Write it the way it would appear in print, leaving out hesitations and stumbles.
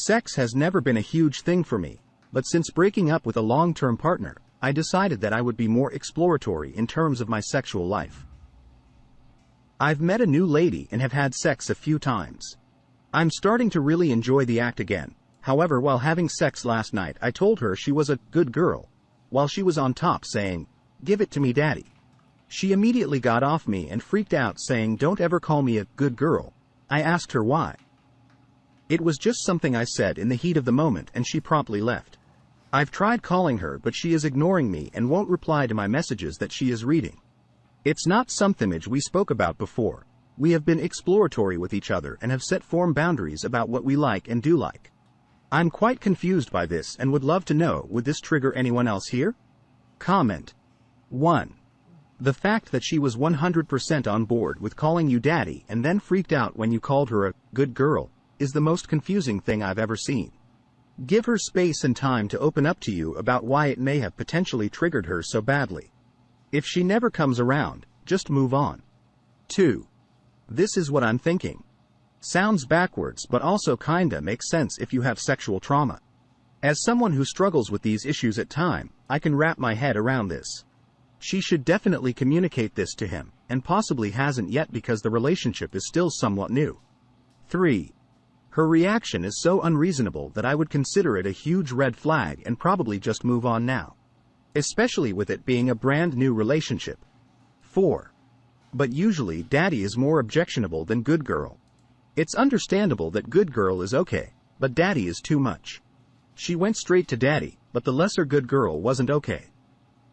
Sex has never been a huge thing for me, but since breaking up with a long-term partner, I decided that I would be more exploratory in terms of my sexual life. I've met a new lady and have had sex a few times. I'm starting to really enjoy the act again. However, while having sex last night, I told her she was a good girl, while she was on top saying, "Give it to me, daddy." She immediately got off me and freaked out saying, "Don't ever call me a good girl." I asked her why. It was just something I said in the heat of the moment and she promptly left. I've tried calling her but she is ignoring me and won't reply to my messages that she is reading. It's not something we spoke about before. We have been exploratory with each other and have set firm boundaries about what we like and do like. I'm quite confused by this and would love to know, would this trigger anyone else here? Comment. 1. The fact that she was 100% on board with calling you daddy and then freaked out when you called her a good girl is the most confusing thing I've ever seen. Give her space and time to open up to you about why it may have potentially triggered her so badly. If she never comes around, just move on. 2. This is what I'm thinking. Sounds backwards but also kinda makes sense if you have sexual trauma. As someone who struggles with these issues at times, I can wrap my head around this. She should definitely communicate this to him, and possibly hasn't yet because the relationship is still somewhat new. 3. Her reaction is so unreasonable that I would consider it a huge red flag and probably just move on now. Especially with it being a brand new relationship. 4. But usually daddy is more objectionable than good girl. It's understandable that good girl is okay, but daddy is too much. She went straight to daddy, but the lesser good girl wasn't okay.